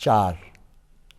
4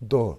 2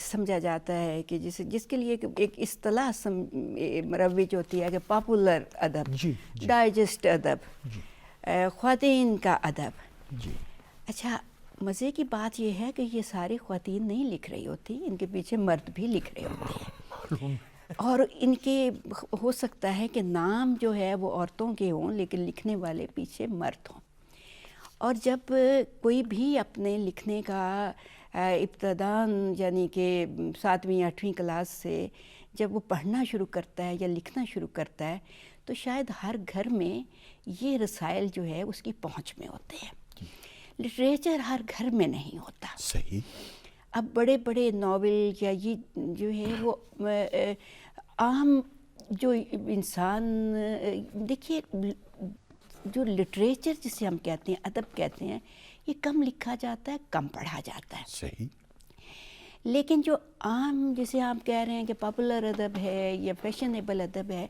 سمجھا جاتا ہے کہ جس کے لیے ایک اصطلاح مروج ہوتی ہے کہ پاپولر ادب، جی ڈائجسٹ ادب، خواتین کا ادب۔ جی اچھا، مزے کی بات یہ ہے کہ یہ ساری خواتین نہیں لکھ رہی ہوتی، ان کے پیچھے مرد بھی لکھ رہے ہوتے ہیں، اور ان کے ہو سکتا ہے کہ نام جو ہے وہ عورتوں کے ہوں لیکن لکھنے والے پیچھے مرد ہوں۔ اور جب کوئی بھی اپنے لکھنے کا ابتداً یعنی کہ 7ویں 8ویں کلاس سے جب وہ پڑھنا شروع کرتا ہے یا لکھنا شروع کرتا ہے تو شاید ہر گھر میں یہ رسائل جو ہے اس کی پہنچ میں ہوتے ہیں۔ لٹریچر ہر گھر میں نہیں ہوتا۔ صحیح۔ اب بڑے بڑے ناول یا یہ جو ہے وہ عام جو انسان، دیکھیے جو لٹریچر جسے ہم کہتے ہیں، ادب کہتے ہیں، یہ کم لکھا جاتا ہے، کم پڑھا جاتا ہے۔ صحیح۔ لیکن جو عام جسے آپ کہہ رہے ہیں کہ پاپولر ادب ہے یا فیشنیبل ادب ہے،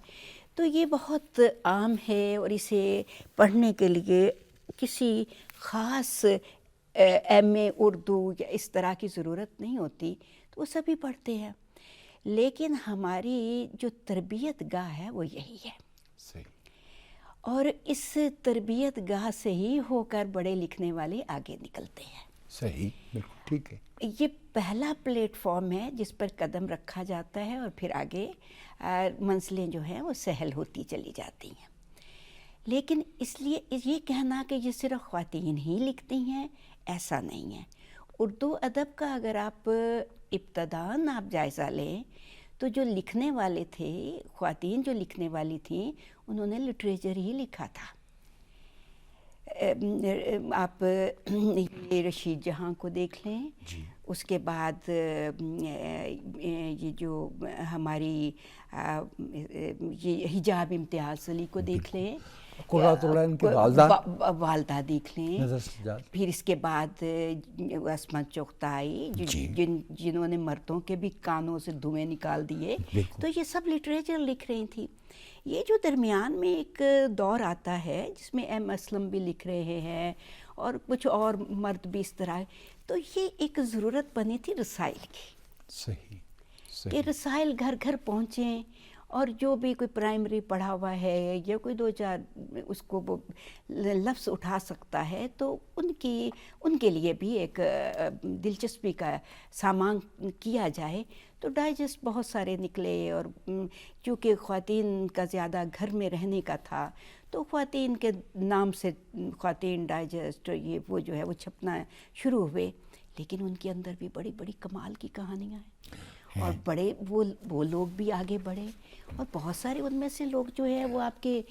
تو یہ بہت عام ہے اور اسے پڑھنے کے لیے کسی خاص ایم اے اردو یا اس طرح کی ضرورت نہیں ہوتی، تو وہ سبھی پڑھتے ہیں۔ لیکن ہماری جو تربیت گاہ ہے وہ یہی ہے، صحیح۔ اور اس تربیت گاہ سے ہی ہو کر بڑے لکھنے والے آگے نکلتے ہیں۔ صحیح، بالکل ٹھیک ہے۔ یہ پہلا پلیٹ فارم ہے جس پر قدم رکھا جاتا ہے اور پھر آگے منزلیں جو ہیں وہ سہل ہوتی چلی جاتی ہیں۔ لیکن اس لیے یہ کہنا کہ یہ صرف خواتین ہی لکھتی ہیں، ایسا نہیں ہے۔ اردو ادب کا اگر آپ ابتداً آپ جائزہ لیں تو جو لکھنے والے تھے، خواتین جو لکھنے والی تھیں، انہوں نے لٹریچر ہی لکھا تھا۔ آپ رشید جہاں کو دیکھ لیں، اس کے بعد یہ جو ہماری یہ حجاب امتیاز علی کو دیکھ لیں، قرۃ العین کی والدہ دیکھ لیں، پھر اس کے بعد عصمت چغتائی جنہوں نے مردوں کے بھی کانوں سے دھوئیں نکال دیے، تو یہ سب لٹریچر لکھ رہی تھیں۔ یہ جو درمیان میں ایک دور آتا ہے جس میں ایم اسلم بھی لکھ رہے ہیں اور کچھ اور مرد بھی اس طرح، تو یہ ایک ضرورت بنی تھی رسائل کی، صحیح، کہ رسائل گھر گھر پہنچیں، اور جو بھی کوئی پرائمری پڑھا ہوا ہے یا کوئی 2-4 اس کو وہ لفظ اٹھا سکتا ہے تو ان کے لیے بھی ایک دلچسپی کا سامان کیا جائے۔ تو ڈائجسٹ بہت سارے نکلے، اور چونکہ خواتین کا زیادہ گھر میں رہنے کا تھا تو خواتین کے نام سے خواتین ڈائجسٹ یہ وہ جو ہے وہ چھپنا شروع ہوئے، لیکن ان کے اندر بھی بڑی بڑی کمال کی کہانیاں ہیں، اور بڑے وہ لوگ بھی آگے بڑھے، اور بہت سارے ان میں سے لوگ جو ہے وہ آپ کے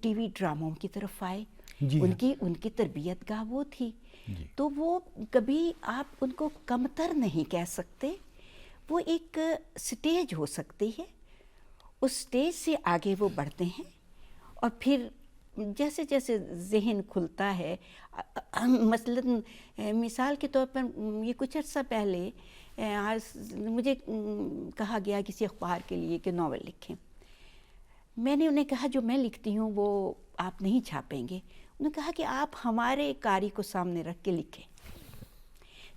ٹی وی ڈراموں کی طرف آئے، ان کی تربیت گاہ وہ تھی، تو وہ کبھی آپ ان کو کمتر نہیں کہہ سکتے، وہ ایک سٹیج ہو سکتی ہے، اس سٹیج سے آگے وہ بڑھتے ہیں، اور پھر جیسے جیسے ذہن کھلتا ہے، مثلاً مثال کے طور پر یہ کچھ عرصہ پہلے مجھے کہا گیا کسی اخبار کے لیے کہ ناول لکھیں۔ میں نے انہیں کہا جو میں لکھتی ہوں وہ آپ نہیں چھاپیں گے؟ انہوں نے کہا کہ آپ ہمارے قاری کو سامنے رکھ کے لکھیں۔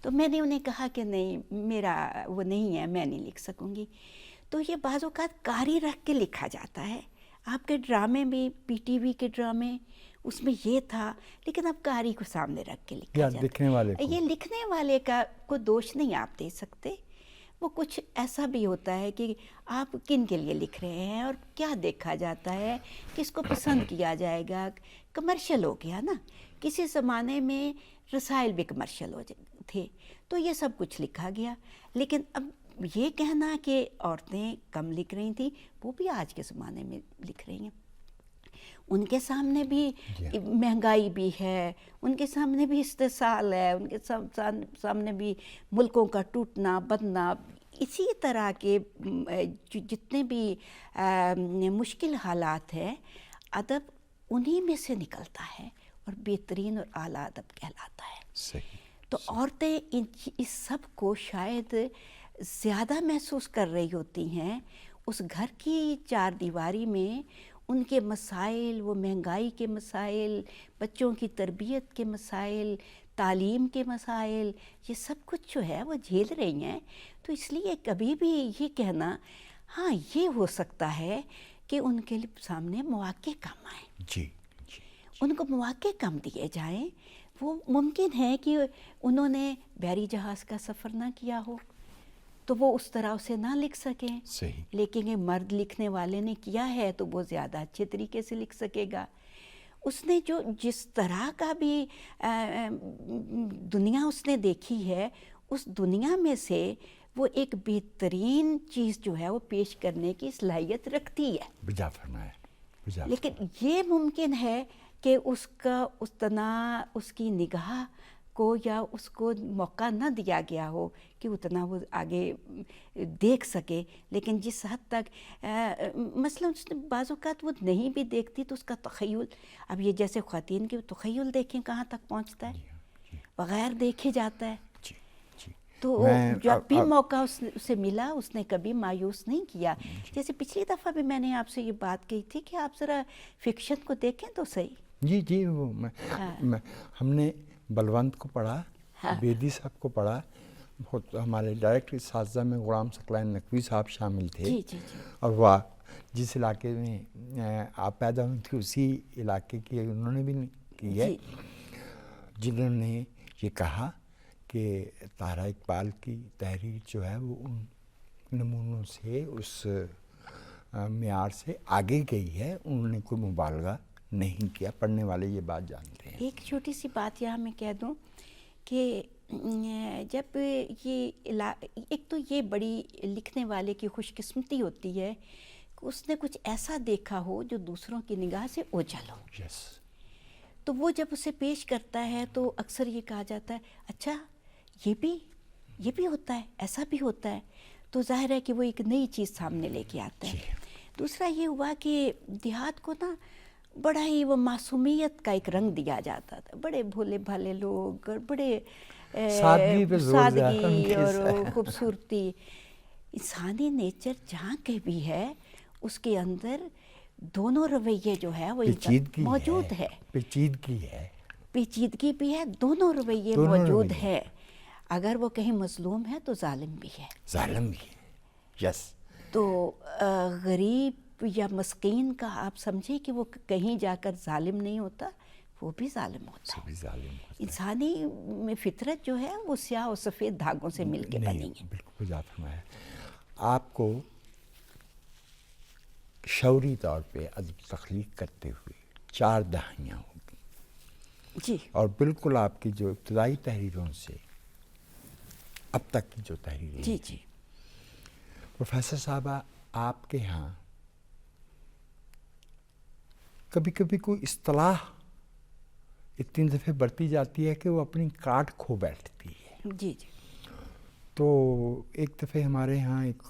تو میں نے انہیں کہا کہ نہیں، میرا وہ نہیں ہے، میں نہیں لکھ سکوں گی۔ تو یہ بعض اوقات قاری رکھ کے لکھا جاتا ہے، آپ کے ڈرامے میں پی ٹی وی کے ڈرامے اس میں یہ تھا، لیکن اب قاری کو سامنے رکھ کے لکھا جاتا ہے۔ یہ لکھنے والے کا کوئی دوش نہیں آپ دے سکتے، وہ کچھ ایسا بھی ہوتا ہے کہ آپ کن کے لیے لکھ رہے ہیں اور کیا دیکھا جاتا ہے، کس کو پسند کیا جائے گا۔ کمرشل ہو گیا نا، کسی زمانے میں رسائل بھی کمرشل تھے، تو یہ سب کچھ لکھا گیا۔ لیکن اب یہ کہنا کہ عورتیں کم لکھ رہی تھیں، وہ بھی آج کے زمانے میں لکھ رہی ہیں۔ ان کے سامنے بھی مہنگائی بھی ہے، ان کے سامنے بھی استحصال ہے، ان کے سامنے بھی ملکوں کا ٹوٹنا بدنا، اسی طرح کے جتنے بھی مشکل حالات ہیں، ادب انہی میں سے نکلتا ہے اور بہترین اور اعلیٰ ادب کہلاتا ہے۔ تو عورتیں اس سب کو شاید زیادہ محسوس کر رہی ہوتی ہیں، اس گھر کی چار دیواری میں ان کے مسائل، وہ مہنگائی کے مسائل، بچوں کی تربیت کے مسائل، تعلیم کے مسائل، یہ سب کچھ جو ہے وہ جھیل رہی ہیں. تو اس لیے کبھی بھی یہ کہنا ہاں یہ ہو سکتا ہے کہ ان کے سامنے مواقع کم آئیں، جی ان کو مواقع کم دیے جائیں. وہ ممکن ہے کہ انہوں نے بحری جہاز کا سفر نہ کیا ہو تو وہ اس طرح اسے نہ لکھ سکیں. صحیح. لیکن یہ مرد لکھنے والے نے کیا ہے تو وہ زیادہ اچھے طریقے سے لکھ سکے گا. اس نے جو جس طرح کا بھی دنیا اس نے دیکھی ہے، اس دنیا میں سے وہ ایک بہترین چیز جو ہے وہ پیش کرنے کی صلاحیت رکھتی ہے. بجا فرمایا. لیکن یہ ممکن ہے کہ اس کا اتنا اس کی نگاہ کو یا اس کو موقع نہ دیا گیا ہو کہ اتنا وہ آگے دیکھ سکے. لیکن جس حد تک مثلاً بعض اوقات وہ نہیں بھی دیکھتی تو اس کا تخیل، اب یہ جیسے خواتین کے تخیل دیکھیں کہاں تک پہنچتا ہے، بغیر دیکھے جاتا ہے. تو جب بھی موقع اسے ملا اس نے کبھی مایوس نہیں کیا. جیسے پچھلی دفعہ بھی میں نے آپ سے یہ بات کہی تھی کہ آپ ذرا فکشن کو دیکھیں تو صحیح. جی وہ ہم نے بلونت کو پڑھا، بیدی صاحب کو پڑھا. ہمارے ڈائریکٹر اساتذہ میں غلام ثقلین نقوی صاحب شامل تھے. اور وہ جس علاقے میں آپ پیدا ہوئی تھی اسی علاقے کی انہوں نے بھی کی ہے، جنہوں نے یہ کہا کہ طاہرہ اقبال کی تحریر جو ہے وہ ان نمونوں سے، اس معیار سے آگے گئی ہے. انہوں نے کوئی مبالغہ نہیں کیا. پڑھنے والے یہ بات جانتے ہیں. ایک چھوٹی سی بات یہاں میں کہہ دوں کہ جب یہ ایک تو یہ بڑی لکھنے والے کی خوش قسمتی ہوتی ہے کہ اس نے کچھ ایسا دیکھا ہو جو دوسروں کی نگاہ سے اوجھل ہو. تو وہ جب اسے پیش کرتا ہے تو اکثر یہ کہا جاتا ہے اچھا یہ بھی ہوتا ہے، ایسا بھی ہوتا ہے. تو ظاہر ہے کہ وہ ایک نئی چیز سامنے لے کے آتا ہے. دوسرا یہ ہوا کہ دیہات کو نا بڑا ہی وہ معصومیت کا ایک رنگ دیا جاتا تھا. بڑے بھولے بھالے لوگ اور بڑے سادگی اور خوبصورتی. انسانی نیچر جہاں کہ بھی ہے اس کے اندر دونوں رویے جو ہے وہ موجود ہے. پیچیدگی بھی ہے، دونوں رویے موجود ہے. اگر وہ کہیں مظلوم ہے تو ظالم بھی ہے. تو غریب یا مسکین کا آپ سمجھے کہ وہ کہیں جا کر ظالم نہیں ہوتا، وہ بھی ظالم ہوتا ہے. انسانی میں فطرت جو ہے وہ سیاہ اور سفید دھاگوں سے مل کے بنی ہے. بالکل بجا فرمایا. آپ کو شعوری طور پہ ادب تخلیق کرتے ہوئے 4 دہائیاں ہوگی. جی. اور بالکل آپ کی جو ابتدائی تحریروں سے اب تک کی جو تحریریں، جی. پروفیسر صاحبہ آپ کے ہاں کبھی کبھی کوئی اصطلاح اتنی دفعہ برتی جاتی ہے کہ وہ اپنی کاٹ کھو بیٹھتی ہے. جی. تو ایک دفعہ ہمارے ہاں ایک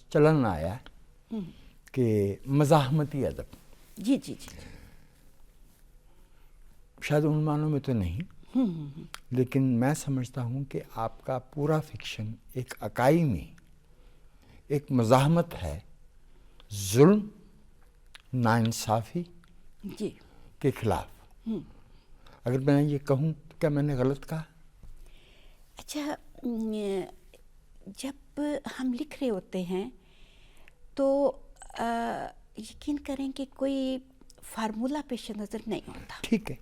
چلن آیا کہ مزاحمتی ادب. جی. شاید ان معنوں میں تو نہیں، لیکن میں سمجھتا ہوں کہ آپ کا پورا فکشن ایک اکائی میں ایک مزاحمت ہے ظلم، ناانصافی کے خلاف. اگر میں یہ کہوں تو کیا میں نے غلط کہا؟ اچھا، جب ہم لکھ رہے ہوتے ہیں تو یقین کریں کہ کوئی فارمولہ پیش نظر نہیں ہوتا. ٹھیک ہے.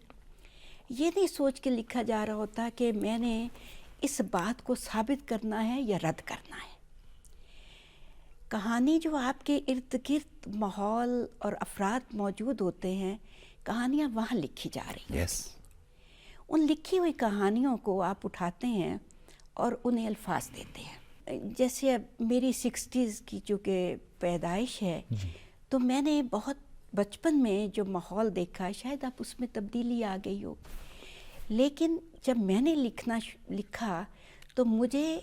یہ نہیں سوچ کے لکھا جا رہا ہوتا کہ میں نے اس بات کو ثابت کرنا ہے یا رد کرنا ہے. کہانی جو آپ کے ارد گرد ماحول اور افراد موجود ہوتے ہیں، کہانیاں وہاں لکھی جا رہی ہیں. ان لکھی ہوئی کہانیوں کو آپ اٹھاتے ہیں اور انہیں الفاظ دیتے ہیں. جیسے اب میری 60s کی جو کہ پیدائش ہے، تو میں نے بہت بچپن میں جو ماحول دیکھا، شاید اب اس میں تبدیلی آ گئی ہو، لیکن جب میں نے لکھا تو مجھے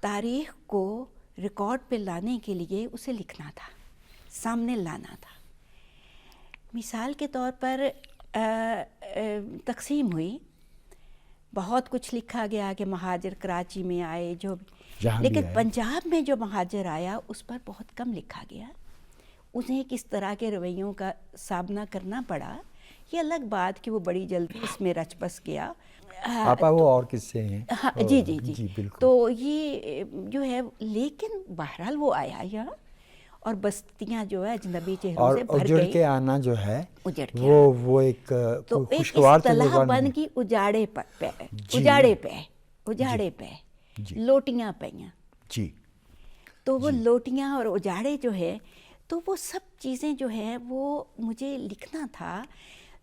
تاریخ کو ریکارڈ پہ لانے کے لیے اسے لکھنا تھا، سامنے لانا تھا. مثال کے طور پر تقسیم ہوئی، بہت کچھ لکھا گیا کہ مہاجر کراچی میں آئے جو، لیکن پنجاب میں جو مہاجر آیا اس پر بہت کم لکھا گیا. انہیں کس طرح کے رویوں کا سامنا کرنا پڑا یہ الگ بات کہ وہ بڑی جلدی اس میں رچ بس گیا. آپا وہ اور قصے ہیں. ہاں جی جی جی بالکل. تو یہ جو ہے لیکن بہرحال وہ آیا یہاں اور بستیاں جو ہے اجنبی چہروں سے بھر اجڑ گئی. کے آنا جو ہے اجڑ کے وہ ایک تو ایک خوشگوار اصطلاح بن نہیں. گئی اجاڑے پہ جی. اجاڑے پہ جی. لوٹیاں پئیاں. جی. تو وہ لوٹیاں اور اجاڑے جو ہے تو وہ سب چیزیں جو ہیں وہ مجھے لکھنا تھا.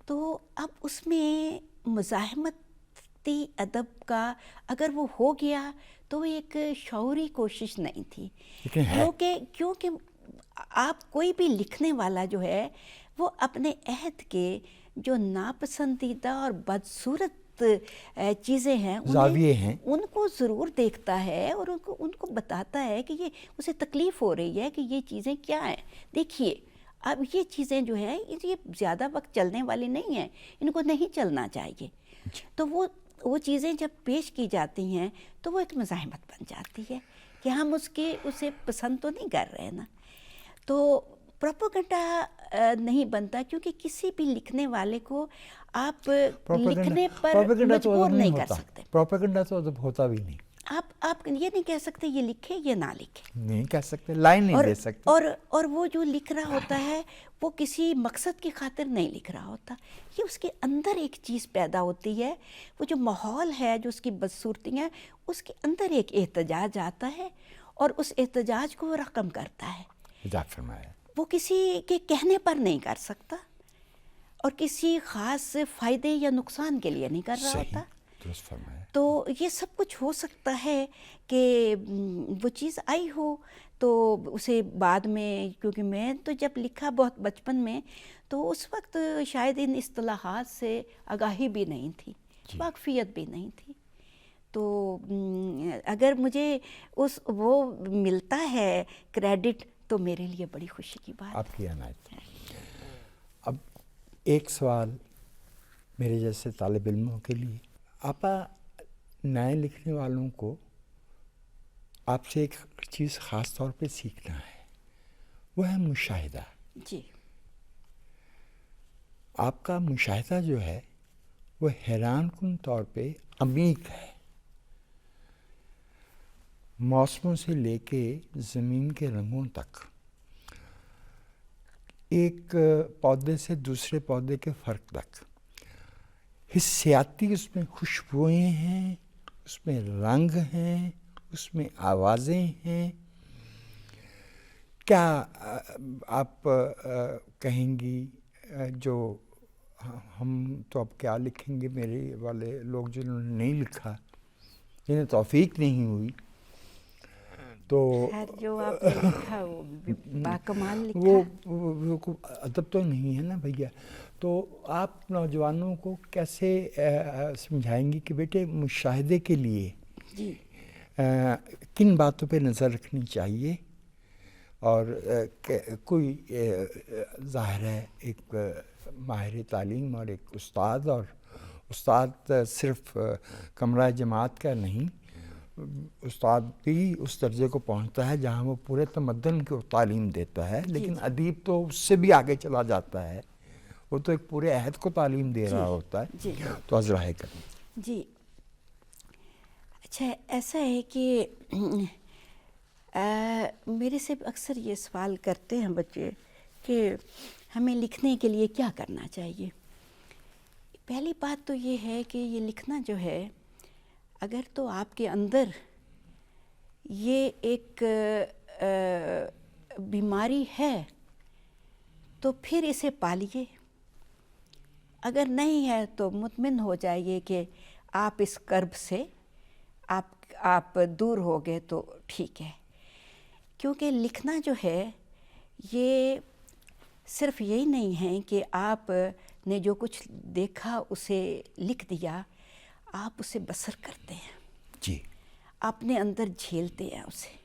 تو اب اس میں مزاحمتی ادب کا اگر وہ ہو گیا تو ایک شعوری کوشش نہیں تھی. کیونکہ آپ کوئی بھی لکھنے والا جو ہے وہ اپنے عہد کے جو ناپسندیدہ اور بدصورت چیزیں ہیں زاویے ہیں ان کو ضرور دیکھتا ہے اور ان کو بتاتا ہے کہ یہ اسے تکلیف ہو رہی ہے کہ یہ چیزیں کیا ہیں. دیکھیے اب یہ چیزیں جو ہیں یہ زیادہ وقت چلنے والی نہیں ہیں, ان کو نہیں چلنا چاہیے. تو وہ چیزیں جب پیش کی جاتی ہیں تو وہ ایک مزاحمت بن جاتی ہے کہ ہم اسے پسند تو نہیں کر رہے نا. تو پروپیگنڈا نہیں بنتا کیونکہ کسی بھی لکھنے والے کو آپ لکھنے پر مجبور نہیں کر سکتے. پروپیگنڈا تو ادب ہوتا بھی نہیں. آپ یہ نہیں کہہ سکتے یہ لکھے یہ نہ لکھے, نہیں کہہ سکتے, لائن نہیں دے سکتے. اور وہ جو لکھ رہا ہوتا ہے وہ کسی مقصد کی خاطر نہیں لکھ رہا ہوتا. یہ اس کے اندر ایک چیز پیدا ہوتی ہے, وہ جو ماحول ہے جو اس کی بدصورتی ہیں اس کے اندر ایک احتجاج آتا ہے اور اس احتجاج کو وہ رقم کرتا ہے. فرمایا. وہ کسی کے کہنے پر نہیں کر سکتا اور کسی خاص فائدے یا نقصان کے لیے نہیں کر رہا ہوتا. درست فرمایا. تو یہ سب کچھ ہو سکتا ہے کہ وہ چیز آئی ہو تو اسے بعد میں, کیونکہ میں تو جب لکھا بہت بچپن میں تو اس وقت شاید ان اصطلاحات سے آگاہی بھی نہیں تھی, واقفیت بھی نہیں تھی. تو اگر مجھے وہ ملتا ہے کریڈٹ تو میرے لیے بڑی خوشی کی بات. آپ کی عنایت. اب ایک سوال میرے جیسے طالب علموں کے لیے, آپا نئے لکھنے والوں کو آپ سے ایک چیز خاص طور پہ سیکھنا ہے, وہ ہے مشاہدہ. جی. آپ کا مشاہدہ جو ہے وہ حیران کن طور پہ عمیق ہے. موسموں سے لے کے زمین کے رنگوں تک, ایک پودے سے دوسرے پودے کے فرق تک, حسیاتی اس میں خوشبوئیں ہیں, اس میں رنگ ہیں, اس میں آوازیں ہیں. کیا آپ کہیں گی جو ہم تو اب کیا لکھیں گے, میرے والے لوگ جنہوں نے نہیں لکھا, جنہیں توفیق نہیں ہوئی, تو جو آپ نے لکھا وہ باکمال لکھا. وہ ادب تو نہیں ہے نا بھیا. تو آپ نوجوانوں کو کیسے سمجھائیں گی کہ بیٹے مشاہدے کے لیے جی کن باتوں پہ نظر رکھنی چاہیے, اور کوئی ظاہر ہے ایک ماہر تعلیم اور ایک استاد, اور استاد صرف کمرہ جماعت کا نہیں, استاد بھی اس درجے کو پہنچتا ہے جہاں وہ پورے تمدن کو تعلیم دیتا ہے, لیکن ادیب تو اس سے بھی آگے چلا جاتا ہے, وہ تو ایک پورے عہد کو تعلیم دے رہا ہوتا ہے. تو از رائے کریں. جی اچھا, ایسا ہے کہ میرے سے اکثر یہ سوال کرتے ہیں بچے کہ ہمیں لکھنے کے لیے کیا کرنا چاہیے. پہلی بات تو یہ ہے کہ یہ لکھنا جو ہے اگر تو آپ کے اندر یہ ایک بیماری ہے تو پھر اسے پالیے, اگر نہیں ہے تو مطمئن ہو جائیے کہ آپ اس کرب سے آپ دور ہو گئے تو ٹھیک ہے. کیونکہ لکھنا جو ہے یہ صرف یہی نہیں ہے کہ آپ نے جو کچھ دیکھا اسے لکھ دیا, آپ اسے بسر کرتے ہیں. جی. اپنے اندر جھیلتے ہیں اسے,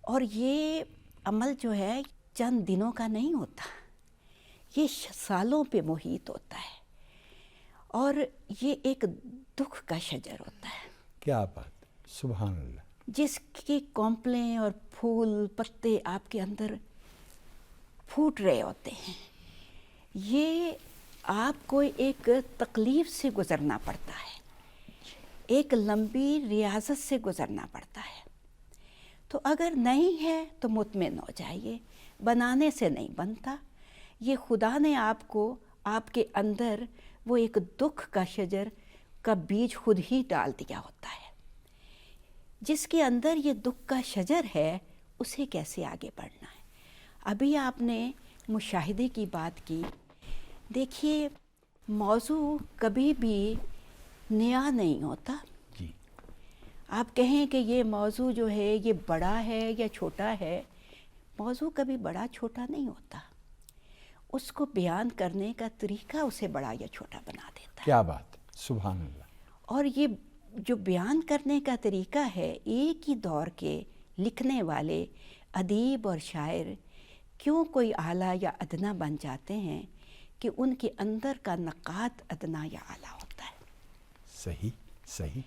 اور یہ عمل جو ہے چند دنوں کا نہیں ہوتا, یہ سالوں پہ محیط ہوتا ہے, اور یہ ایک دکھ کا شجر ہوتا ہے. کیا بات, سبحان اللہ. جس کی کونپلیں اور پھول پتے آپ کے اندر پھوٹ رہے ہوتے ہیں, یہ آپ کو ایک تکلیف سے گزرنا پڑتا ہے، ایک لمبی ریاضت سے گزرنا پڑتا ہے. تو اگر نہیں ہے تو مطمئن ہو جائیے، بنانے سے نہیں بنتا. یہ خدا نے آپ کو، آپ کے اندر وہ ایک دکھ کا شجر کا بیج خود ہی ڈال دیا ہوتا ہے. جس کے اندر یہ دکھ کا شجر ہے اسے کیسے آگے بڑھنا ہے. ابھی آپ نے مشاہدے کی بات کی. دیکھیے موضوع کبھی بھی نیا نہیں ہوتا. جی آپ کہیں کہ یہ موضوع جو ہے یہ بڑا ہے یا چھوٹا ہے، موضوع کبھی بڑا چھوٹا نہیں ہوتا. اس کو بیان کرنے کا طریقہ اسے بڑا یا چھوٹا بنا دیتا ہے. کیا بات، سبحان اللہ. اور یہ جو بیان کرنے کا طریقہ ہے، ایک ہی دور کے لکھنے والے ادیب اور شاعر کیوں کوئی اعلیٰ یا ادنا بن جاتے ہیں کہ ان کے اندر کا نقاد ادنا یا اعلیٰ ہوتا ہے. صحیح صحیح.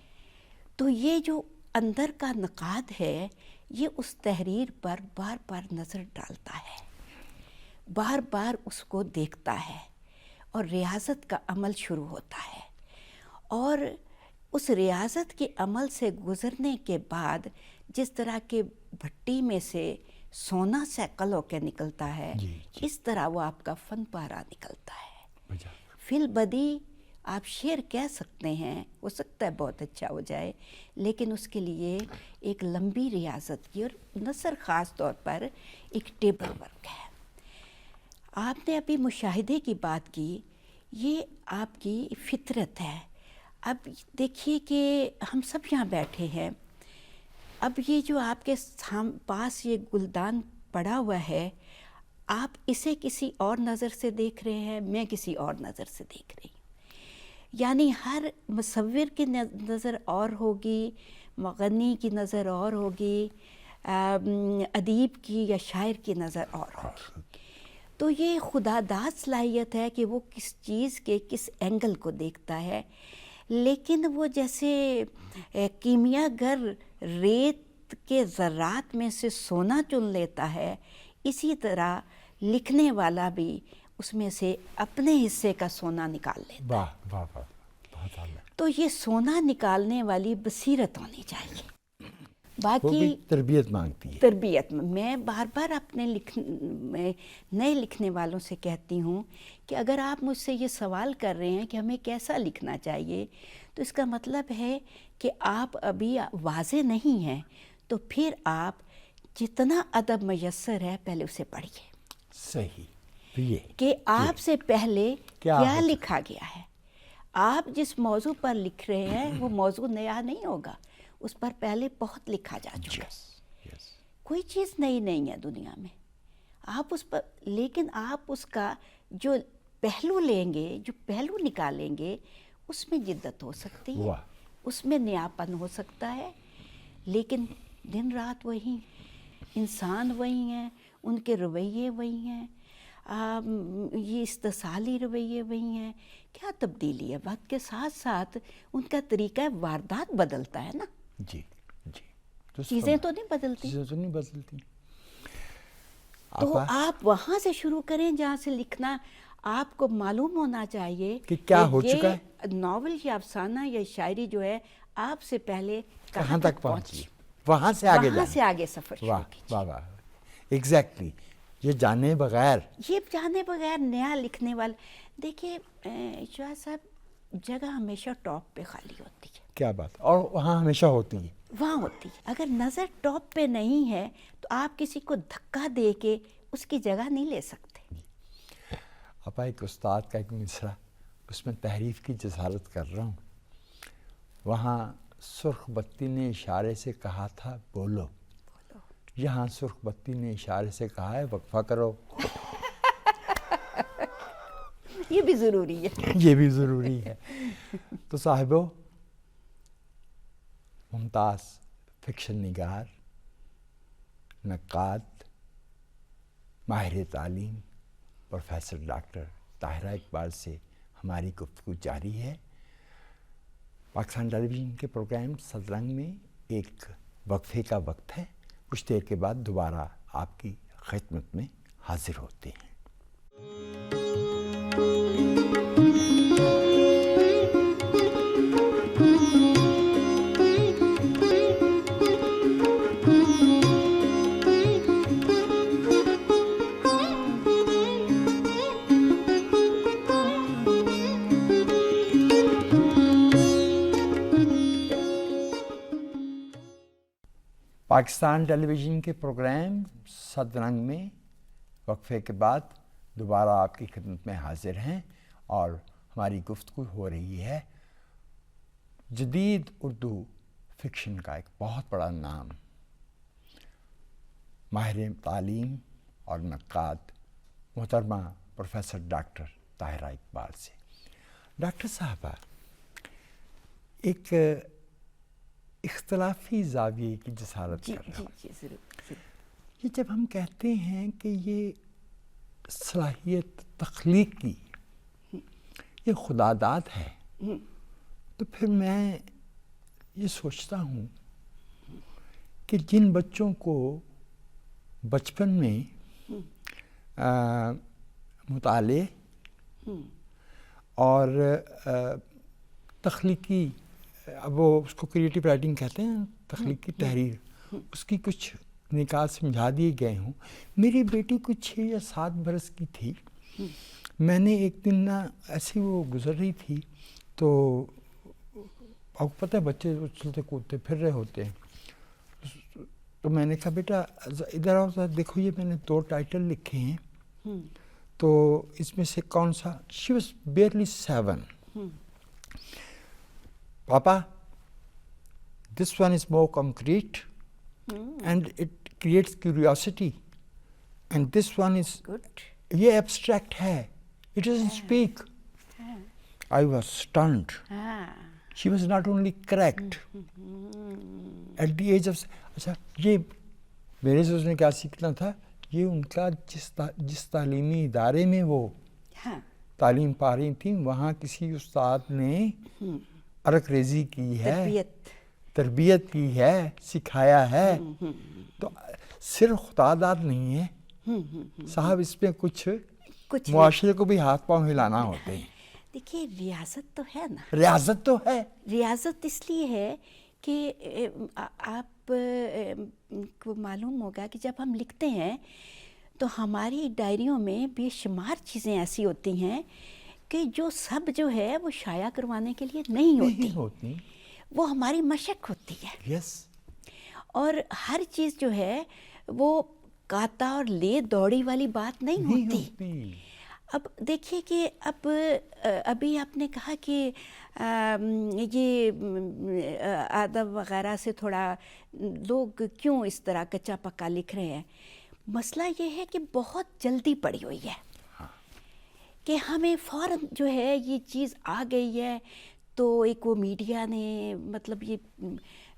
تو یہ جو اندر کا نقاد ہے یہ اس تحریر پر بار بار نظر ڈالتا ہے، بار بار اس کو دیکھتا ہے، اور ریاضت کا عمل شروع ہوتا ہے. اور اس ریاضت کے عمل سے گزرنے کے بعد جس طرح کے بھٹی میں سے سونا سیکل ہو کے نکلتا ہے، اس طرح وہ آپ کا فن پارا نکلتا ہے. فی البدی آپ شعر کہہ سکتے ہیں، ہو سکتا ہے بہت اچھا ہو جائے، لیکن اس کے لیے ایک لمبی ریاضت کی، اور نثر خاص طور پر ایک ٹیبل ورک ہے. آپ نے ابھی مشاہدے کی بات کی، یہ آپ کی فطرت ہے. اب دیکھیے کہ ہم سب یہاں بیٹھے ہیں، اب یہ جو آپ کے پاس یہ گلدان پڑا ہوا ہے، آپ اسے کسی اور نظر سے دیکھ رہے ہیں، میں کسی اور نظر سے دیکھ رہی ہوں. یعنی ہر مصور کی نظر اور ہوگی، مغنی کی نظر اور ہوگی، ادیب کی یا شاعر کی نظر اور ہوگی. تو یہ خدا داد صلاحیت ہے کہ وہ کس چیز کے کس اینگل کو دیکھتا ہے. لیکن وہ جیسے کیمیا گر ریت کے ذرات میں سے سونا چن لیتا ہے، اسی طرح لکھنے والا بھی اس میں سے اپنے حصے کا سونا نکال لیتا ہے. واہ واہ واہ، بہت اعلیٰ. تو یہ سونا نکالنے والی بصیرت ہونی چاہیے. وہ باقی بھی تربیت مانگتی ہے. تربیت میں بار بار اپنے نئے لکھنے والوں سے کہتی ہوں کہ اگر آپ مجھ سے یہ سوال کر رہے ہیں کہ ہمیں کیسا لکھنا چاہیے، تو اس کا مطلب ہے کہ آپ ابھی واضح نہیں ہیں. تو پھر آپ جتنا ادب میسر ہے پہلے اسے پڑھیے. صحیح. یہ کہ آپ سے پہلے کیا لکھا گیا ہے. آپ جس موضوع پر لکھ رہے ہیں وہ موضوع نیا نہیں ہوگا، اس پر پہلے بہت لکھا جا چکا ہے. کوئی چیز نئی نہیں ہے دنیا میں. آپ اس پر، لیکن آپ اس کا جو پہلو لیں گے، جو پہلو نکالیں گے، اس میں جدت ہو سکتی ہے، اس میں نیاپن ہو سکتا ہے. لیکن دن رات وہی، انسان وہی ہیں، ان کے رویے وہی ہیں، یہ استحصالی رویے وہی ہیں. کیا تبدیلی ہے؟ وقت کے ساتھ ساتھ ان کا طریقہ واردات بدلتا ہے نا. جی جی. چیزیں تو نہیں بدلتی. چیزیں تو نہیں بدلتی. تو آپ وہاں سے شروع کریں جہاں سے لکھنا آپ کو معلوم ہونا چاہیے کہ کیا ہو چکا ہے. ناول یا افسانہ یا شاعری جو ہے آپ سے پہلے کہاں تک پہنچی، وہاں سے آگے وہاں سے آگے سفر شروع کیجیے. واہ واہ، ایگزیکٹلی. یہ جانے بغیر نیا لکھنے والا. دیکھیے شاہ صاحب، جگہ ہمیشہ ٹاپ پہ خالی ہوتی ہے. کیا بات. اور وہاں ہمیشہ ہوتی ہے. وہاں ہوتی ہے. اگر نظر ٹاپ پہ نہیں ہے تو آپ کسی کو دھکا دے کے اس کی جگہ نہیں لے سکتے. اپا ایک استاد کا ایک مصرع، اس میں تحریف کی جسارت کر رہا ہوں. وہاں سرخ بتی نے اشارے سے کہا تھا بولو، یہاں سرخ بتی نے اشارے سے کہا ہے وقفہ کرو. یہ بھی ضروری ہے. یہ بھی ضروری ہے. تو صاحبو، ممتاز فکشن نگار، نقاد، ماہر تعلیم پروفیسر ڈاکٹر طاہرہ اقبال سے ہماری گفتگو جاری ہے. پاکستان ٹیلی ویژن کے پروگرام سدرنگ میں ایک وقفے کا وقت ہے. کچھ دیر کے بعد دوبارہ آپ کی خدمت میں حاضر ہوتے ہیں. پاکستان ٹیلی ویژن کے پروگرام صد رنگ میں وقفے کے بعد دوبارہ آپ کی خدمت میں حاضر ہیں اور ہماری گفتگو ہو رہی ہے جدید اردو فکشن کا ایک بہت بڑا نام ماہر تعلیم اور نقاد محترمہ پروفیسر ڈاکٹر طاہرہ اقبال سے. ڈاکٹر صاحبہ، ایک اختلافی زاویے کی جسارت کر رہا ہوں. جی ضرور. یہ جب ہم کہتے ہیں کہ یہ صلاحیت تخلیق کی یہ خدا داد ہے تو پھر میں یہ سوچتا ہوں کہ جن بچوں کو بچپن میں مطالعے اور تخلیقی، اب وہ اس کو کریٹیو رائٹنگ کہتے ہیں، تخلیقی تحریر، اس کی کچھ نکات سمجھا دیے گئے ہوں. میری بیٹی کچھ 6 یا 7 برس کی تھی. میں نے ایک دن نا ایسی وہ گزر رہی تھی تو آپ کو پتہ ہے بچے اچھلتے کودتے پھر رہے ہوتے ہیں، تو میں نے کہا بیٹا ادھر آؤ، دیکھو یہ میں نے 2 ٹائٹل لکھے ہیں، تو اس میں سے کون سا. She was barely 7. پاپا this one is more concrete and it creates curiosity and this one is good. یہ ایبسٹریکٹ ہے، it doesn't speak. I was stunned. She was not only correct at the age of. اچھا یہ میرے سے اس نے کیا سیکھنا تھا، یہ ان کا جس تعلیمی ادارے میں وہ تعلیم پا رہی تھیں وہاں کسی استاد نے عرق ریزی کی ہے، تربیت کی ہے، سکھایا ہے. تو صرف خدا داد نہیں ہے صاحب، اس میں کچھ معاشرے کو بھی ہاتھ پاؤں ہلانا ہوتے ہیں. دیکھیے ریاضت تو ہے نا، ریاضت تو ہے. ریاضت اس لیے ہے کہ آپ کو معلوم ہوگا کہ جب ہم لکھتے ہیں تو ہماری ڈائریوں میں بے شمار چیزیں ایسی ہوتی ہیں کہ جو سب جو ہے وہ شائع کروانے کے لیے نہیں ہوتی، وہ ہماری مشق ہوتی ہے. یس. اور ہر چیز جو ہے وہ کاتا اور لے دوڑی والی بات نہیں ہوتی. اب دیکھیے کہ ابھی آپ نے کہا کہ یہ ادب وغیرہ سے تھوڑا لوگ کیوں اس طرح کچا پکا لکھ رہے ہیں. مسئلہ یہ ہے کہ بہت جلدی پڑی ہوئی ہے کہ ہمیں فوراً جو ہے یہ چیز آ گئی ہے، تو ایک وہ میڈیا نے مطلب یہ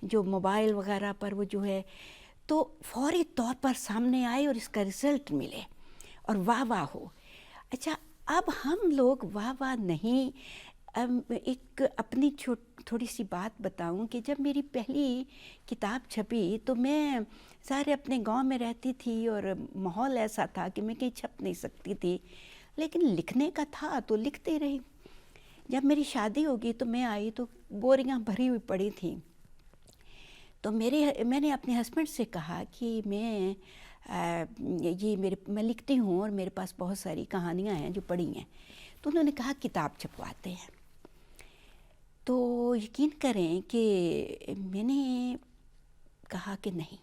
جو موبائل وغیرہ پر وہ جو ہے تو فوری طور پر سامنے آئے اور اس کا رزلٹ ملے اور واہ واہ ہو. اچھا اب ہم لوگ واہ واہ نہیں. ایک اپنی تھوڑی سی بات بتاؤں کہ جب میری پہلی کتاب چھپی تو میں ظاہر اپنے گاؤں میں رہتی تھی اور ماحول ایسا تھا کہ میں کہیں چھپ نہیں سکتی تھی، لیکن لکھنے کا تھا تو لکھتے رہی. جب میری شادی ہوگی تو میں آئی تو بوریاں بھری ہوئی پڑی تھیں، تو میں نے اپنے ہسبینڈ سے کہا کہ میں لکھتی ہوں اور میرے پاس بہت ساری کہانیاں ہیں جو پڑھی ہیں. تو انہوں نے کہا کتاب چھپواتے ہیں. تو یقین کریں کہ میں نے کہا کہ نہیں،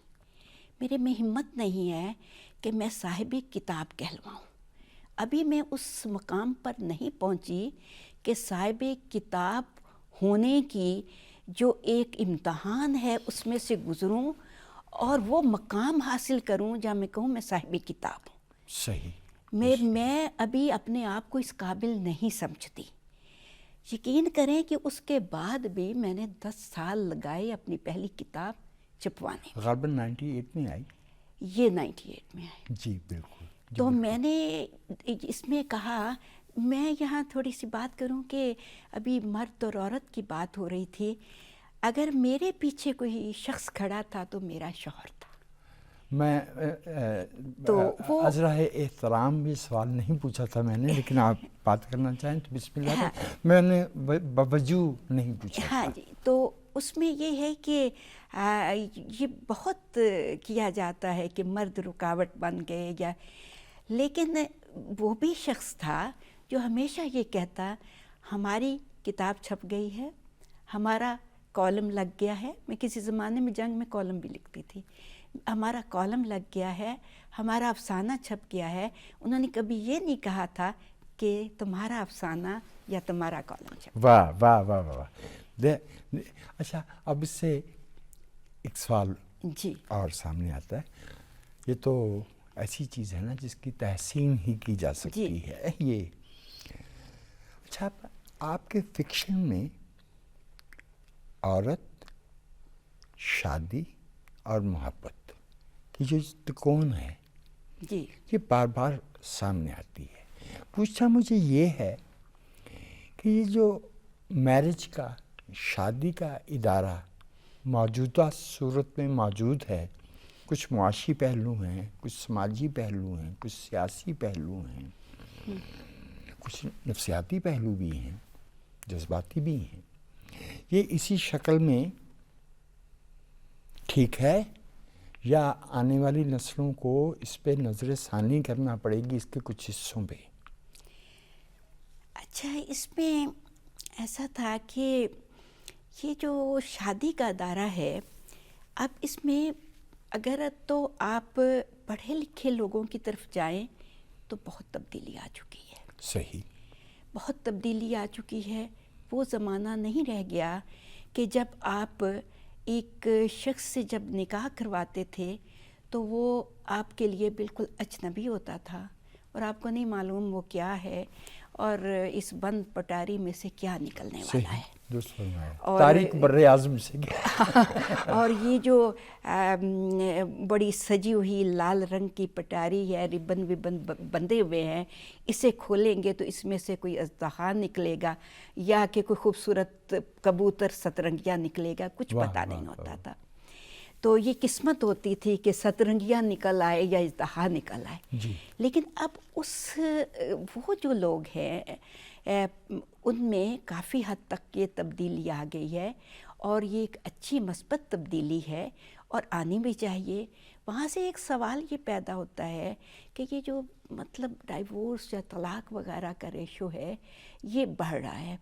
میرے میں ہمت نہیں ہے کہ میں صاحب کتاب کہلواؤں. ابھی میں اس مقام پر نہیں پہنچی کہ صاحب کتاب ہونے کی جو ایک امتحان ہے اس میں سے گزروں اور وہ مقام حاصل کروں جہاں میں کہوں میں صاحب کتاب ہوں. صحیح. میں ابھی اپنے آپ کو اس قابل نہیں سمجھتی. یقین کریں کہ اس کے بعد بھی میں نے 10 سال لگائے اپنی پہلی کتاب چھپوانے. غالباً 98 میں آئی. یہ 98 میں آئی. جی بالکل. تو میں نے اس میں کہا، میں یہاں تھوڑی سی بات کروں کہ ابھی مرد اور عورت کی بات ہو رہی تھی. اگر میرے پیچھے کوئی شخص کھڑا تھا تو میرا شوہر تھا. میں عذرا احترام بھی سوال نہیں پوچھا تھا میں نے، لیکن آپ بات کرنا چاہیں تو بسم اللہ. میں نے بوجوہ نہیں پوچھا. ہاں جی. تو اس میں یہ ہے کہ یہ بہت کیا جاتا ہے کہ مرد رکاوٹ بن گئے یا، لیکن وہ بھی شخص تھا جو ہمیشہ یہ کہتا ہماری کتاب چھپ گئی ہے، ہمارا کالم لگ گیا ہے. میں کسی زمانے میں جنگ میں کالم بھی لکھتی تھی. ہمارا کالم لگ گیا ہے, ہمارا افسانہ چھپ گیا ہے. انہوں نے کبھی یہ نہیں کہا تھا کہ تمہارا افسانہ یا تمہارا کالم چھپ. واہ واہ واہ واہ. اچھا, اب اس سے ایک سوال جی اور سامنے آتا ہے. یہ تو ایسی چیز ہے نا جس کی تحسین ہی کی جا سکتی ہے یہ. اچھا, آپ کے فکشن میں عورت, شادی اور محبت کی جو تکون ہے جی یہ بار بار سامنے آتی ہے. پوچھنا مجھے یہ ہے کہ یہ جو میرج کا, شادی کا ادارہ موجودہ صورت میں موجود ہے, کچھ معاشی پہلو ہیں, کچھ سماجی پہلو ہیں, کچھ سیاسی پہلو ہیں, کچھ نفسیاتی پہلو بھی ہیں, جذباتی بھی ہیں, یہ اسی شکل میں ٹھیک ہے یا آنے والی نسلوں کو اس پہ نظر ثانی کرنا پڑے گی اس کے کچھ حصوں پہ؟ اچھا, اس میں ایسا تھا کہ یہ جو شادی کا ادارہ ہے, اب اس میں اگر تو آپ پڑھے لکھے لوگوں کی طرف جائیں تو بہت تبدیلی آ چکی ہے. صحیح, بہت تبدیلی آ چکی ہے. وہ زمانہ نہیں رہ گیا کہ جب آپ ایک شخص سے جب نکاح کرواتے تھے تو وہ آپ کے لیے بالکل اجنبی ہوتا تھا اور آپ کو نہیں معلوم وہ کیا ہے اور اس بند پٹاری میں سے کیا نکلنے والا ہے. درست فرمایا. اور تاریخ بر اعظم سے اور یہ جو بڑی سجی ہوئی لال رنگ کی پٹاری ہے, ربن وبن بندھے ہوئے ہیں, اسے کھولیں گے تو اس میں سے کوئی اژدہا نکلے گا یا کہ کوئی خوبصورت کبوتر سترنگیا نکلے گا, کچھ پتہ نہیں ہوتا تھا. تو یہ قسمت ہوتی تھی کہ سترنگیا نکل آئے یا اژدہا نکل آئے. لیکن اب وہ جو لوگ ہیں ان میں کافی حد تک یہ تبدیلی آ گئی ہے اور یہ ایک اچھی مثبت تبدیلی ہے اور آنی بھی چاہیے. وہاں سے ایک سوال یہ پیدا ہوتا ہے کہ یہ جو مطلب ڈائیورس یا طلاق وغیرہ کا ریشو ہے یہ بڑھ رہا ہے.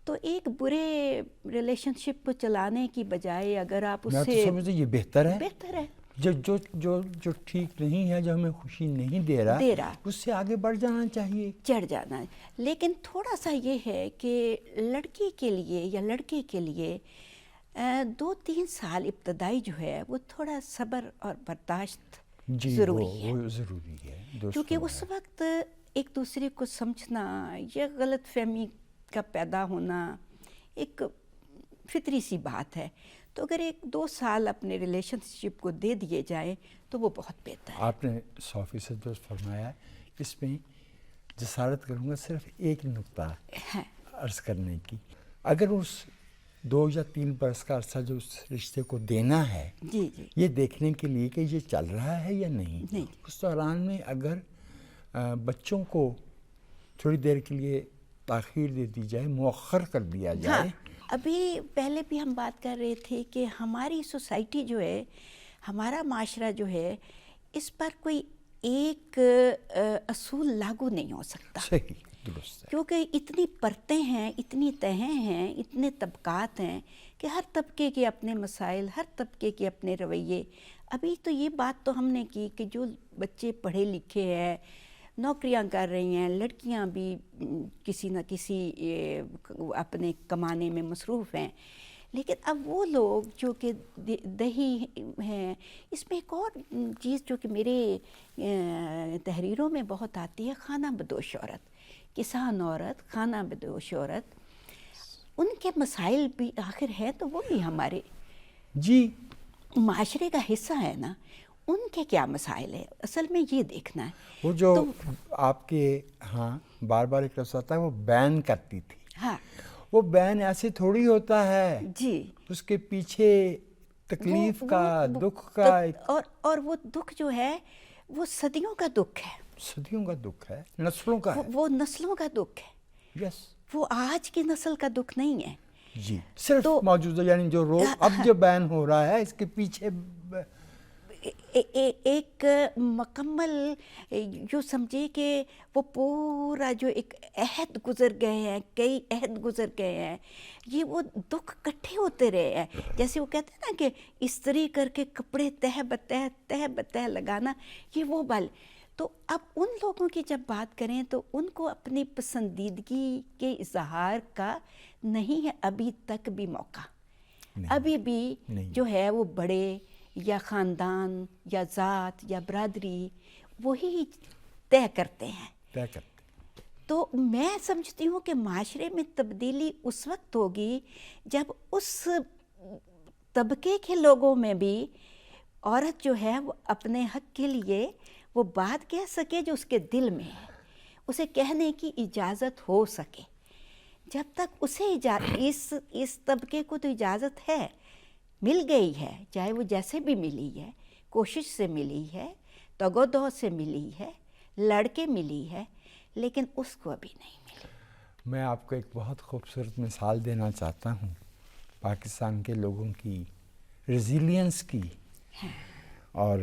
تو ایک برے ریلیشن شپ کو چلانے کی بجائے اگر آپ اس سے, میں تو سمجھتا یہ بہتر ہے. جو ٹھیک نہیں ہے, جو ہمیں خوشی نہیں دے رہا اس سے آگے بڑھ جانا چاہیے, چڑھ جانا ہے. لیکن تھوڑا سا یہ ہے کہ لڑکی کے لیے یا لڑکے کے لیے 2-3 سال ابتدائی جو ہے وہ تھوڑا صبر اور برداشت ضروری ہے. وہ ضروری ہے کیونکہ اس وقت ایک دوسرے کو سمجھنا یا غلط فہمی کا پیدا ہونا ایک فطری سی بات ہے. تو اگر 1-2 سال اپنے ریلیشن شپ کو دے دیے جائیں تو وہ بہت بہتر ہے. آپ نے 100% درست فرمایا ہے. اس میں جسارت کروں گا صرف ایک نقطہ عرض کرنے کی. اگر اس 2 یا 3 برس کا عرصہ جو اس رشتے کو دینا ہے یہ دیکھنے کے لیے کہ یہ چل رہا ہے یا نہیں, اس دوران میں اگر بچوں کو تھوڑی دیر کے لیے تاخیر دے دی جائے, مؤخر کر دیا جائے. ابھی پہلے بھی ہم بات کر رہے تھے کہ ہماری سوسائٹی جو ہے, ہمارا معاشرہ جو ہے, اس پر کوئی ایک اصول لاگو نہیں ہو سکتا. صحیح, درست ہے. کیونکہ اتنی پرتیں ہیں, اتنی تہیں ہیں, اتنے طبقات ہیں کہ ہر طبقے کے اپنے مسائل, ہر طبقے کے اپنے رویے. ابھی تو یہ بات تو ہم نے کی کہ جو بچے پڑھے لکھے ہیں, نوکریاں کر رہی ہیں, لڑکیاں بھی کسی نہ کسی اپنے کمانے میں مصروف ہیں. لیکن اب وہ لوگ جو کہ دیہی ہیں, اس میں ایک اور چیز جو کہ میرے تحریروں میں بہت آتی ہے, خانہ بدوش عورت, کسان عورت, خانہ بدوش عورت. ان کے مسائل بھی آخر ہے تو وہ بھی ہمارے معاشرے کا حصہ ہے نا. ان کے کیا مسائل ہیں, اصل میں یہ دیکھنا ہے. وہ جو آپ کے ہاں بار بار ایک لفظ آتا ہے, وہ بین کرتی تھی. وہ بین ایسے تھوڑی ہوتا ہے, اس کے پیچھے تکلیف کا, دکھ کا, اور وہ دکھ جو ہے وہ صدیوں کا دکھ ہے. صدیوں کا دکھ ہے, نسلوں کا ہے. وہ نسلوں کا دکھ ہے. وہ آج کی نسل کا دکھ نہیں ہے. صرف موجودہ, یعنی جو اب جو بین ہو رہا ہے اس کے پیچھے ایک مکمل جو سمجھے کہ وہ پورا جو ایک عہد گزر گئے ہیں، کئی عہد گزر گئے ہیں، یہ وہ دکھ کٹھے ہوتے رہے ہیں. جیسے وہ کہتے ہیں نا کہ استری کر کے کپڑے تہ بتہ لگانا، یہ وہ بل. تو اب ان لوگوں کی جب بات کریں تو ان کو اپنی پسندیدگی کے اظہار کا نہیں ہے ابھی تک بھی موقع. ابھی بھی جو ہے وہ بڑے یا خاندان یا ذات یا برادری وہی طے کرتے ہیں. تو میں سمجھتی ہوں کہ معاشرے میں تبدیلی اس وقت ہوگی جب اس طبقے کے لوگوں میں بھی عورت جو ہے وہ اپنے حق کے لیے وہ بات کہہ سکے جو اس کے دل میں ہے، اسے کہنے کی اجازت ہو سکے. جب تک اسے اس طبقے کو تو اجازت ہے، مل گئی ہے، چاہے وہ جیسے بھی ملی ہے، کوشش سے ملی ہے، تگ و دو سے ملی ہے، لڑ کے ملی ہے، لیکن اس کو ابھی نہیں ملی. میں آپ کو ایک بہت خوبصورت مثال دینا چاہتا ہوں پاکستان کے لوگوں کی ریزیلینس کی. اور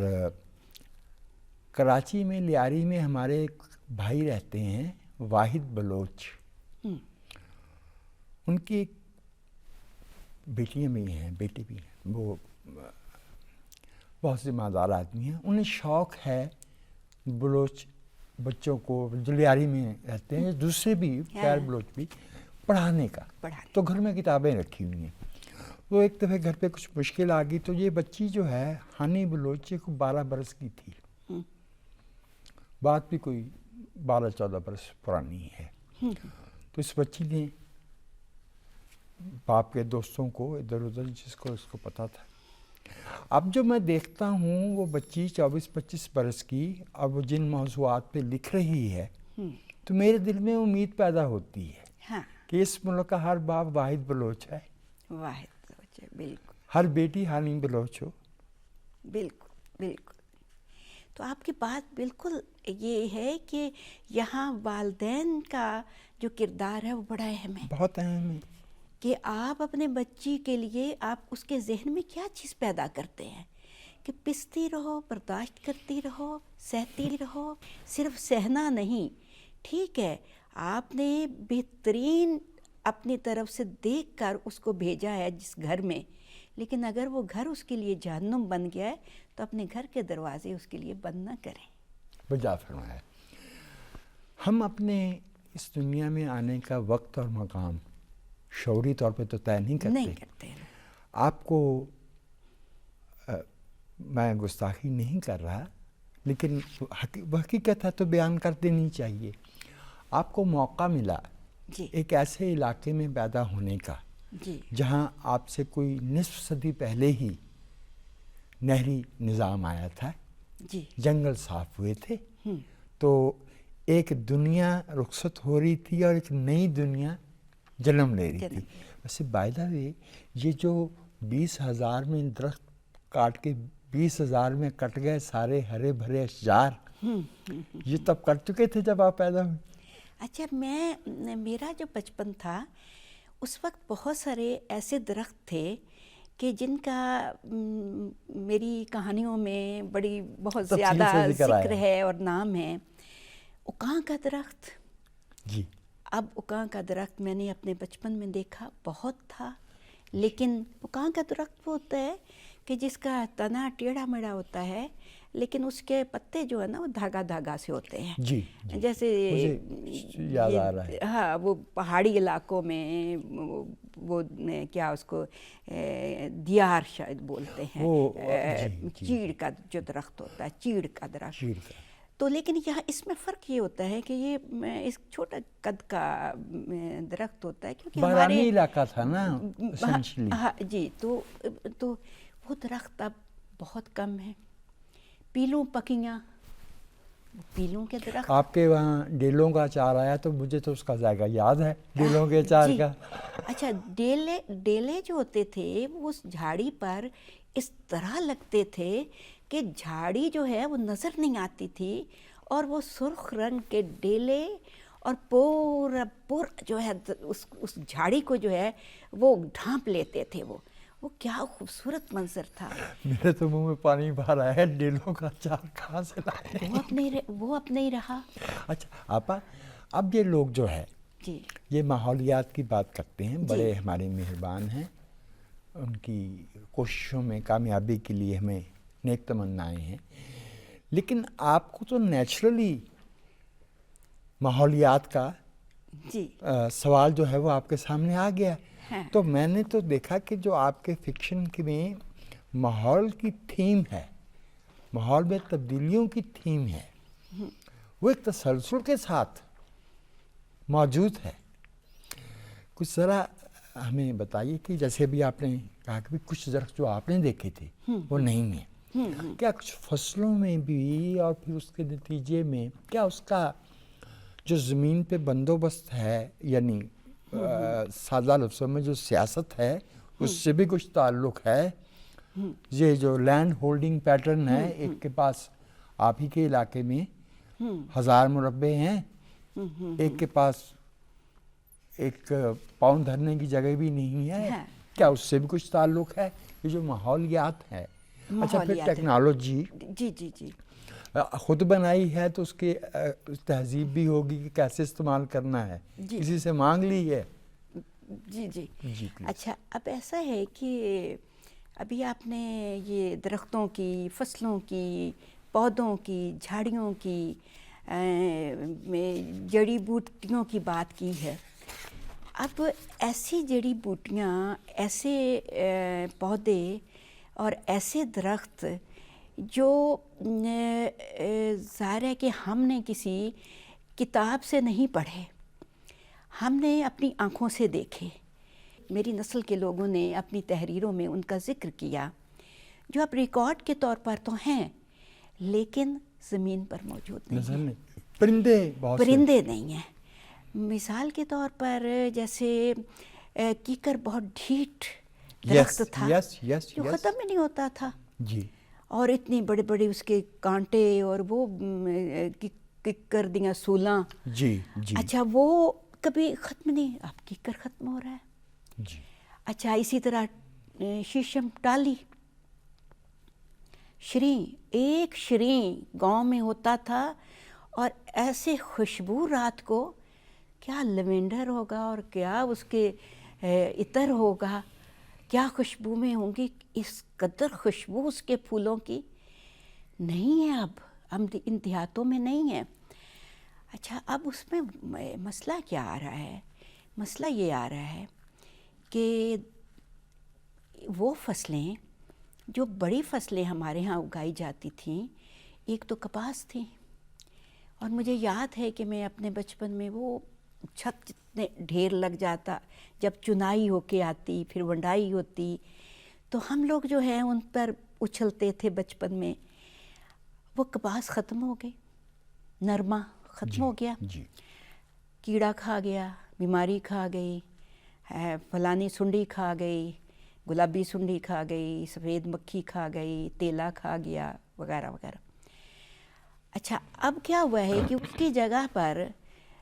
کراچی میں لیاری میں ہمارے ایک بھائی رہتے ہیں واحد بلوچ. ان کی بیٹیاں بھی ہیں، بیٹے بھی ہیں، وہ بہت ذمہ دار آدمی ہیں. انہیں شوق ہے بلوچ بچوں کو جو لیاری میں رہتے ہیں، دوسرے بھی غیر بلوچ بھی، پڑھانے کا. تو گھر میں کتابیں رکھی ہوئی ہیں. وہ ایک دفعہ گھر پہ کچھ مشکل آ گئی تو یہ بچی جو ہے ہانی بلوچ کو 12 برس کی تھی، بات بھی کوئی 12-14 برس پرانی ہے. تو اس بچی نے باپ کے دوستوں کو ادھر ادھر جس کو اس کو پتہ تھا. اب جو میں دیکھتا ہوں وہ بچی 24-25 برس کی، اب وہ جن موضوعات پہ لکھ رہی ہے تو میرے دل میں امید پیدا ہوتی ہے کہ اس ملک کا ہر باپ واحد بلوچ ہے، واحد بلوچ ہے. بالکل. ہر بیٹی ہانی بلوچ ہو. بالکل بالکل. تو آپ کی بات بالکل یہ ہے کہ یہاں والدین کا جو کردار ہے وہ بڑا اہم ہے، بہت اہم ہے. کہ آپ اپنے بچی کے لیے آپ اس کے ذہن میں کیا چیز پیدا کرتے ہیں کہ پستی رہو، برداشت کرتی رہو، سہتی رہو. صرف سہنا نہیں، ٹھیک ہے آپ نے بہترین اپنی طرف سے دیکھ کر اس کو بھیجا ہے جس گھر میں، لیکن اگر وہ گھر اس کے لیے جہنم بن گیا ہے تو اپنے گھر کے دروازے اس کے لیے بند نہ کریں. بجا فرمایا. ہم اپنے اس دنیا میں آنے کا وقت اور مقام شعوری طور پہ تو طے نہیں کرتے. آپ کو میں گستاخی نہیں کر رہا، لیکن حقیقت ہے تو بیان کر دینی چاہیے. آپ کو موقع ملا ایک ایسے علاقے میں پیدا ہونے کا جہاں آپ سے کوئی نصف صدی پہلے ہی نہری نظام آیا تھا، جنگل صاف ہوئے تھے، تو ایک دنیا رخصت ہو رہی تھی اور ایک نئی دنیا جنم لے رہی تھی. ویسے بائی دا وے یہ جو 20,000 میں درخت کاٹ کے 20,000 میں کٹ گئے سارے ہرے بھرے اشجار، یہ تب کر چکے تھے جب آپ پیدا ہوئے. اچھا، میرا جو بچپن تھا اس وقت بہت سارے ایسے درخت تھے کہ جن کا میری کہانیوں میں بہت زیادہ ذکر ہے اور نام ہے. اکاں کا درخت. جی. اب اکاں کا درخت میں نے اپنے بچپن میں دیکھا، بہت تھا، لیکن اکاں کا درخت وہ ہوتا ہے کہ جس کا تنا ٹیڑھا میڑھا ہوتا ہے، لیکن اس کے پتے جو ہے نا وہ دھاگا سے ہوتے ہیں. جی. جیسے یاد آ رہا ہے. ہاں، وہ پہاڑی علاقوں میں وہ کیا اس کو دیار شاید بولتے ہیں، چیڑ کا جو درخت ہوتا ہے، چیڑ کا درخت. تو لیکن یہاں اس میں فرق یہ ہوتا ہے کہ یہ اس چھوٹا قد کا درخت ہوتا ہے کیونکہ بارانی علاقہ تھا نا اسینشلی. ہاں جی. تو وہ درخت اب بہت کم ہے. پیلوں پکیاں، پیلوں کے درخت. آپ کے وہاں ڈیلوں کا اچار آیا تو مجھے تو اس کا ذائقہ یاد ہے، ڈیلوں کے اچار کا. اچھا، ڈیلے جو ہوتے تھے وہ اس جھاڑی پر اس طرح لگتے تھے کہ جھاڑی جو ہے وہ نظر نہیں آتی تھی، اور وہ سرخ رنگ کے ڈیلے اور پورا جو ہے اس جھاڑی کو جو ہے وہ ڈھانپ لیتے تھے وہ، وہ کیا خوبصورت منظر تھا. میرے تو منہ میں پانی باہر آیا ہے، ڈیلوں کا اچار کہاں سے لائے. وہ اب نہیں رہا. اچھا آپا، اب یہ لوگ جو ہے جی یہ ماحولیات کی بات کرتے ہیں، بڑے ہمارے مہربان ہیں، ان کی کوششوں میں کامیابی کے لیے ہمیں نیک تمنائیں ہیں، لیکن آپ کو تو نیچرلی ماحولیات کا جی سوال جو ہے وہ آپ کے سامنے آ گیا. ہاں. تو میں نے تو دیکھا کہ جو آپ کے فکشن میں ماحول کی تھیم ہے، ماحول میں تبدیلیوں کی تھیم ہے، وہ ایک تسلسل کے ساتھ موجود ہے. کچھ ذرا ہمیں بتائیے کہ جیسے بھی آپ نے کہا کہ کچھ درخت جو آپ نے دیکھے تھے وہ نہیں ہیں، کیا کچھ فصلوں میں بھی اور پھر اس کے نتیجے میں کیا اس کا جو زمین پہ بندوبست ہے، یعنی سادہ لفظوں میں جو سیاست ہے، اس سے بھی کچھ تعلق ہے؟ یہ جو لینڈ ہولڈنگ پیٹرن ہے، ایک کے پاس آپ ہی کے علاقے میں 1000 مربع ہیں، ایک کے پاس ایک پاؤں دھرنے کی جگہ بھی نہیں ہے، کیا اس سے بھی کچھ تعلق ہے؟ یہ جو ماحولیات ہے. اچھا پھر ٹیکنالوجی جی جی جی خود بنائی ہے تو اس کی تہذیب بھی ہوگی کہ کیسے استعمال کرنا ہے، کسی سے مانگ لی ہے. جی جی جی اچھا اب ایسا ہے کہ ابھی آپ نے یہ درختوں کی، فصلوں کی، پودوں کی، جھاڑیوں کی، جڑی بوٹیوں کی بات کی ہے. اب ایسی جڑی بوٹیاں، ایسے پودے اور ایسے درخت جو ظاہر ہے کہ ہم نے کسی کتاب سے نہیں پڑھے، ہم نے اپنی آنکھوں سے دیکھے. میری نسل کے لوگوں نے اپنی تحریروں میں ان کا ذکر کیا، جو اب ریکارڈ کے طور پر تو ہیں لیکن زمین پر موجود نہیں ہیں. پرندے نہیں ہیں. مثال کے طور پر جیسے کیکر بہت ڈھیٹ درخت تھا جو ختم ہی نہیں ہوتا تھا، جی، اور اتنی بڑے بڑے اس کے کانٹے اور وہ کیکر دیاں سولاں. جی جی اچھا وہ کبھی ختم نہیں. اب کیکر ختم ہو رہا ہے. جی اچھا اسی طرح شیشم ٹالی، شریں، ایک شریں گاؤں میں ہوتا تھا اور ایسے خوشبو رات کو، کیا لیوینڈر ہوگا اور کیا اس کے عطر ہوگا، کیا خوشبو میں ہوں گی. اس قدر خوشبو اس کے پھولوں کی نہیں ہے اب ہم ان دیہاتوں میں نہیں ہے. اچھا اب اس میں مسئلہ کیا آ رہا ہے؟ مسئلہ یہ آ رہا ہے کہ وہ فصلیں جو بڑی فصلیں ہمارے ہاں اگائی جاتی تھیں، ایک تو کپاس تھی، اور مجھے یاد ہے کہ میں اپنے بچپن میں وہ چھت جتنے ڈھیر لگ جاتا، جب چنائی ہو کے آتی پھر ونڈائی ہوتی تو ہم لوگ جو ہیں ان پر اچھلتے تھے بچپن میں. وہ کپاس ختم ہو گئی، نرمہ ختم ہو گیا، کیڑا کھا گیا، بیماری کھا گئی، فلانی سنڈی کھا گئی، گلابی سنڈی کھا گئی، سفید مکھی کھا گئی، تیلا کھا گیا، وغیرہ وغیرہ. اچھا اب کیا ہوا ہے کہ اس کی جگہ پر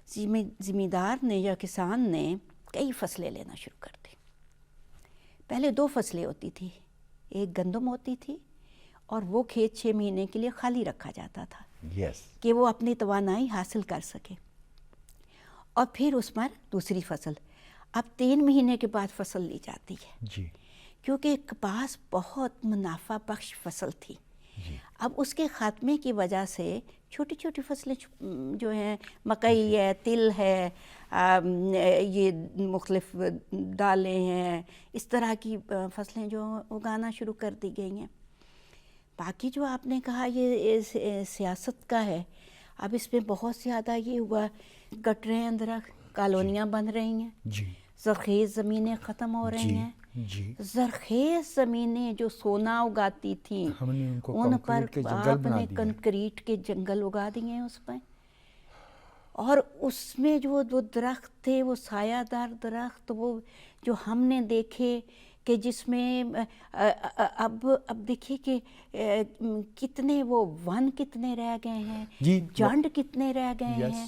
زمیندار نے یا کسان نے کئی فصلیں لینا شروع کر دی. پہلے 2 فصلیں ہوتی تھی، ایک گندم ہوتی تھی اور وہ کھیت 6 مہینے کے لیے خالی رکھا جاتا تھا کہ وہ اپنی توانائی حاصل کر سکے، اور پھر اس پر دوسری فصل. اب 3 مہینے کے بعد فصل لی جاتی ہے کیونکہ کپاس بہت منافع بخش فصل تھی. اب اس کے خاتمے کی وجہ سے چھوٹی چھوٹی فصلیں جو ہیں، مکئی ہے، تل ہے، یہ مختلف دالیں ہیں، اس طرح کی فصلیں جو اگانا شروع کر دی گئی ہیں. باقی جو آپ نے کہا یہ سیاست کا ہے، اب اس میں بہت زیادہ یہ ہوا، کٹ رہے ہیں درخت، کالونیاں بن رہی ہیں، زرخیز زمینیں ختم ہو رہی ہیں. زرخیز زمینیں جو سونا اگاتی تھیں ان پر آپ نے کنکریٹ کے جنگل اگا دیے ہیں اس میں، اور اس میں جو درخت تھے وہ سایہ دار درخت، وہ جو ہم نے دیکھے کہ جس میں اب دیکھیے کہ کتنے وہ ون کتنے رہ گئے ہیں، جانڈ کتنے رہ گئے ہیں.